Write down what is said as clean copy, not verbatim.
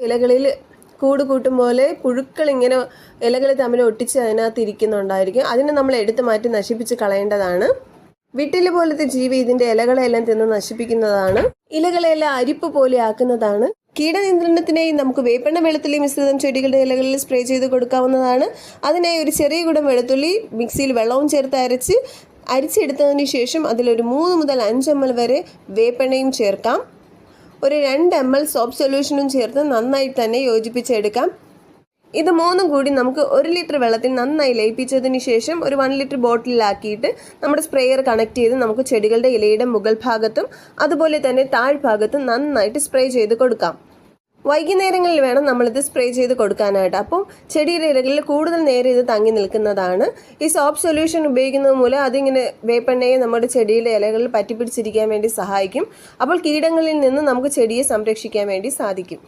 ഇലകളിൽ കൂട് കൂട്ടും പോലെ പുഴുക്കൾ ഇങ്ങനെ ഇലകൾ തമ്മിൽ ഒട്ടിച്ച് അതിനകത്ത് ഇരിക്കുന്നുണ്ടായിരിക്കും. അതിനെ നമ്മൾ എടുത്തു മാറ്റി നശിപ്പിച്ച് കളയേണ്ടതാണ്. വിട്ടില് പോലത്തെ ജീവി ഇതിൻ്റെ ഇലകളെല്ലാം തിന്ന് നശിപ്പിക്കുന്നതാണ്. ഇലകളെല്ലാം അരിപ്പ് പോലെ ആക്കുന്നതാണ്. കീടനിയന്ത്രണത്തിനായി നമുക്ക് വേപ്പെണ്ണ വെളുത്തുള്ളി മിശ്രിതം ചെടികളുടെ ഇലകളിൽ സ്പ്രേ ചെയ്ത് കൊടുക്കാവുന്നതാണ്. അതിനായി ഒരു ചെറിയ കുടം വെളുത്തുള്ളി മിക്സിയിൽ വെള്ളവും ചേർത്ത് അരിച്ചെടുത്തതിന് ശേഷം അതിലൊരു 3 മുതൽ 5 ml വരെ വേപ്പെണ്ണയും ചേർക്കാം. ഒരു 2 ml സോപ്പ് സൊല്യൂഷനും ചേർത്ത് നന്നായി തന്നെ യോജിപ്പിച്ചെടുക്കാം. ഇത് 3 കൂടി നമുക്ക് 1 ലിറ്റർ വെള്ളത്തിൽ നന്നായി ലയിപ്പിച്ചതിന് ശേഷം ഒരു 1 ലിറ്റർ ബോട്ടിലാക്കിയിട്ട് നമ്മുടെ സ്പ്രേയർ കണക്ട് ചെയ്ത് നമുക്ക് ചെടികളുടെ ഇലയുടെ മുകൾ ഭാഗത്തും അതുപോലെ തന്നെ താഴ്ഭാഗത്തും നന്നായിട്ട് സ്പ്രേ ചെയ്ത് കൊടുക്കാം. വൈകുന്നേരങ്ങളിൽ വേണം നമ്മളിത് സ്പ്രേ ചെയ്ത് കൊടുക്കാനായിട്ട്. അപ്പം ചെടിയുടെ ഇലകളിൽ കൂടുതൽ നേരം ഇത് തങ്ങി നിൽക്കുന്നതാണ്. ഈ സോപ്പ് സൊല്യൂഷൻ ഉപയോഗിക്കുന്നത് മൂലം അതിങ്ങനെ വേപ്പെണ്ണയെ നമ്മുടെ ചെടിയുടെ ഇലകളിൽ പറ്റിപ്പിടിച്ചിരിക്കാൻ വേണ്ടി സഹായിക്കും. അപ്പോൾ കീടങ്ങളിൽ നിന്ന് നമുക്ക് ചെടിയെ സംരക്ഷിക്കാൻ വേണ്ടി സാധിക്കും.